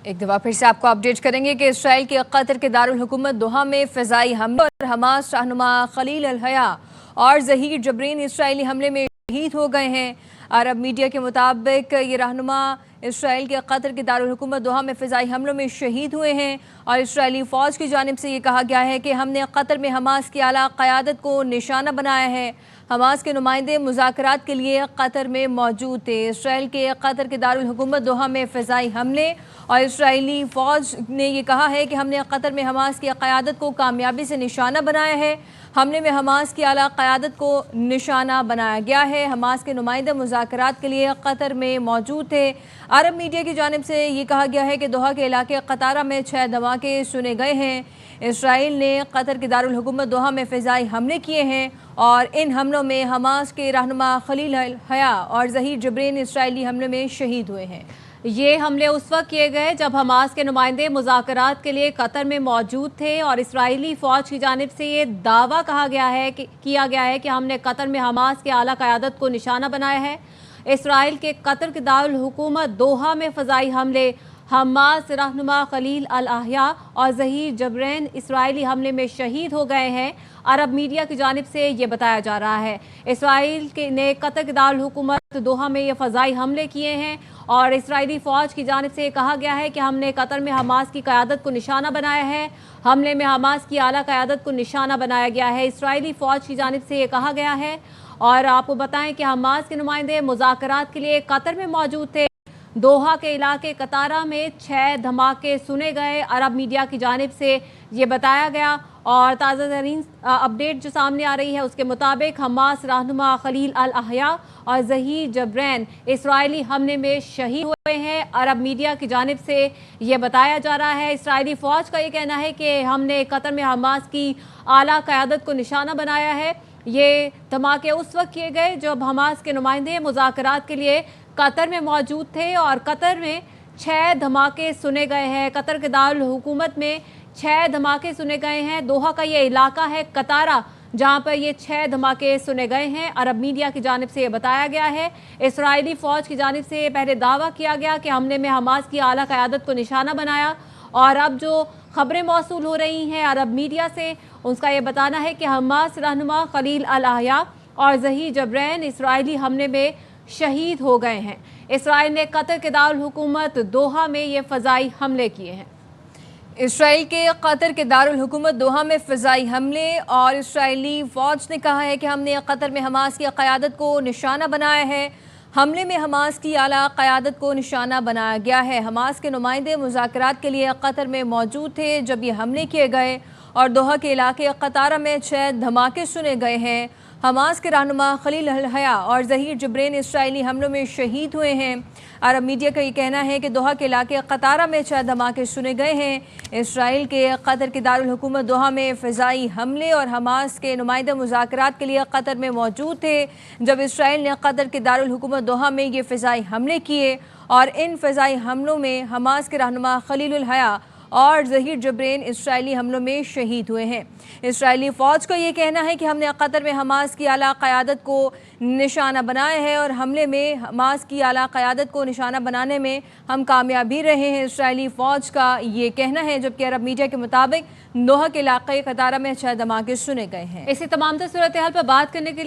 एक दफा फिर से आपको अपडेट करेंगे कि इसराइल के कतर के दारुल हुकूमत दोहा में फ़िज़ाई हमले और हमास रहनुमा खलील अल हया और ज़हीर जबरीन इसराइली हमले में शहीद हो गए हैं। अरब मीडिया के मुताबिक ये रहनुमा इसराइल के कतर के दारुल हुकूमत दोहा में फ़िज़ाई हमलों में शहीद हुए हैं और इसराइली फ़ौज की जानिब से ये कहा गया है कि हमने कतर में हमास की आला क़यादत को निशाना बनाया है। हमास के नुमाइंदे मुज़ाकरात के लिए कतर में मौजूद थे। इसराइल के कतर के दारुल हुकूमत दोहा में फ़िज़ाई हमले और इसराइली फ़ौज ने यह कहा है कि हमने कतर में हमास की क़यादत को कामयाबी से निशाना बनाया है। हमले में हमास की आला क़यादत को निशाना बनाया गया है। हमास के नुमाइंदे मुज़ाकरात के लिए कतर में मौजूद थे। अरब मीडिया की जानिब से ये कहा गया है कि दोहा के इलाके कतारा में 6 धमाके सुने गए हैं। इसराइल ने कतर के दारुल हुकूमत दोहा में फ़िज़ाई हमले किए हैं और इन हमलों में हमास के रहनुमा खलील अल हया और ज़हीर जबरीन इसराइली हमले में शहीद हुए हैं। ये हमले उस वक्त किए गए जब हमास के नुमाइंदे मुज़ाकरात के लिए कतर में मौजूद थे और इसराइली फ़ौज की जानिब से ये दावा किया गया है कि हमने कतर में हमास के आला क़यादत को निशाना बनाया है। इसराइल के कतर के दारुल हुकूमत दोहा में फ़िज़ाई हमले हमास रहनुमा खलील अल हया और ज़हीर जबरैन इसराइली हमले में शहीद हो गए हैं। अरब मीडिया की जानिब से ये बताया जा रहा है इसराइल ने कतर के दारुल हुकूमत दोहा में ये फ़िज़ाई हमले किए हैं और इसराइली फ़ौज की जानिब से कहा गया है कि हमने कतर में हमास की क़यादत को निशाना बनाया है। हमले में हमास की आला क़यादत को निशाना बनाया गया है, इसराइली फ़ौज की जानिब से ये कहा गया है। और आपको बताएं कि हमास के नुमाइंदे मुज़ाकरात के लिए कतर में मौजूद थे। दोहा के इलाके कतारा में 6 धमाके सुने गए, अरब मीडिया की जानिब से ये बताया गया। और ताज़ा तरीन अपडेट जो सामने आ रही है उसके मुताबिक हमास रहनुमा खलील अल हया और ज़हीर जबरैन इसराइली हमले में शहीद हुए हैं। अरब मीडिया की जानिब से ये बताया जा रहा है। इसराइली फ़ौज का ये कहना है कि हमने कतर में हमास की आला क़यादत को निशाना बनाया है। ये धमाके उस वक्त किए गए जब हमास के नुमाइंदे मुज़ाकरात के लिए कतर में मौजूद थे और कतर में 6 धमाके सुने गए हैं। कतर के दारुल हुकूमत में 6 धमाके सुने गए हैं। दोहा का ये इलाका है कतारा जहां पर ये 6 धमाके सुने गए हैं। अरब मीडिया की जानिब से ये बताया गया है। इसराइली फ़ौज की जानिब से पहले दावा किया गया कि हमले में हमास की आला क़यादत को निशाना बनाया और अब जो खबरें मौसूल हो रही हैं अरब मीडिया से उसका ये बताना है कि हमास रहनुमा खलील अल हया और ज़हीर जबरैन इसराइली हमले में शहीद हो गए हैं। इसराइल ने कतर के दारुल हुकूमत दोहा में ये फ़िज़ाई हमले किए हैं। इसराइल के कतर के दारुल हुकूमत दोहा में फ़िज़ाई हमले और इसराइली फ़ौज ने कहा है कि हमने कतर में हमास की क़यादत को निशाना बनाया है। हमले में हमास की आला क़यादत को निशाना बनाया गया है। हमास के नुमाइंदे मुज़ाकरात के लिए कतर में मौजूद थे जब ये हमले किए गए और दोहा के इलाके कतारा में 6 धमाके सुने गए हैं। हमास के रहनुमा खलील अल हया और ज़हीर जबरैन इसराइली हमलों में शहीद हुए हैं। अरब मीडिया का ये कहना है कि दोहा के इलाके कतारा में 6 धमाके सुने गए हैं। इसराइल के कतर के दारुल हुकूमत दोहा में फ़िज़ाई हमले और हमास के नुमाइंदे मुज़ाकरात के लिए कतर में मौजूद थे जब इसराइल ने कतर के दारुल हुकूमत दोहा में ये फ़िज़ाई हमले किए और इन फ़िज़ाई हमलों में हमास के रहनुमा खलील अल हया और ज़हीर जबरैन इसराइली हमलों में शहीद हुए हैं। इसराइली फ़ौज का ये कहना है कि हमने कतर में हमास की आला क़यादत को निशाना बनाया है और हमले में हमास की आला क़यादत को निशाना बनाने में हम कामयाब भी रहे हैं। इसराइली फ़ौज का ये कहना है, जबकि अरब मीडिया के मुताबिक दोहा के इलाके कतारा में 6 धमाके सुने गए हैं। इसी तमाम सूरत हाल पर बात करने के लिए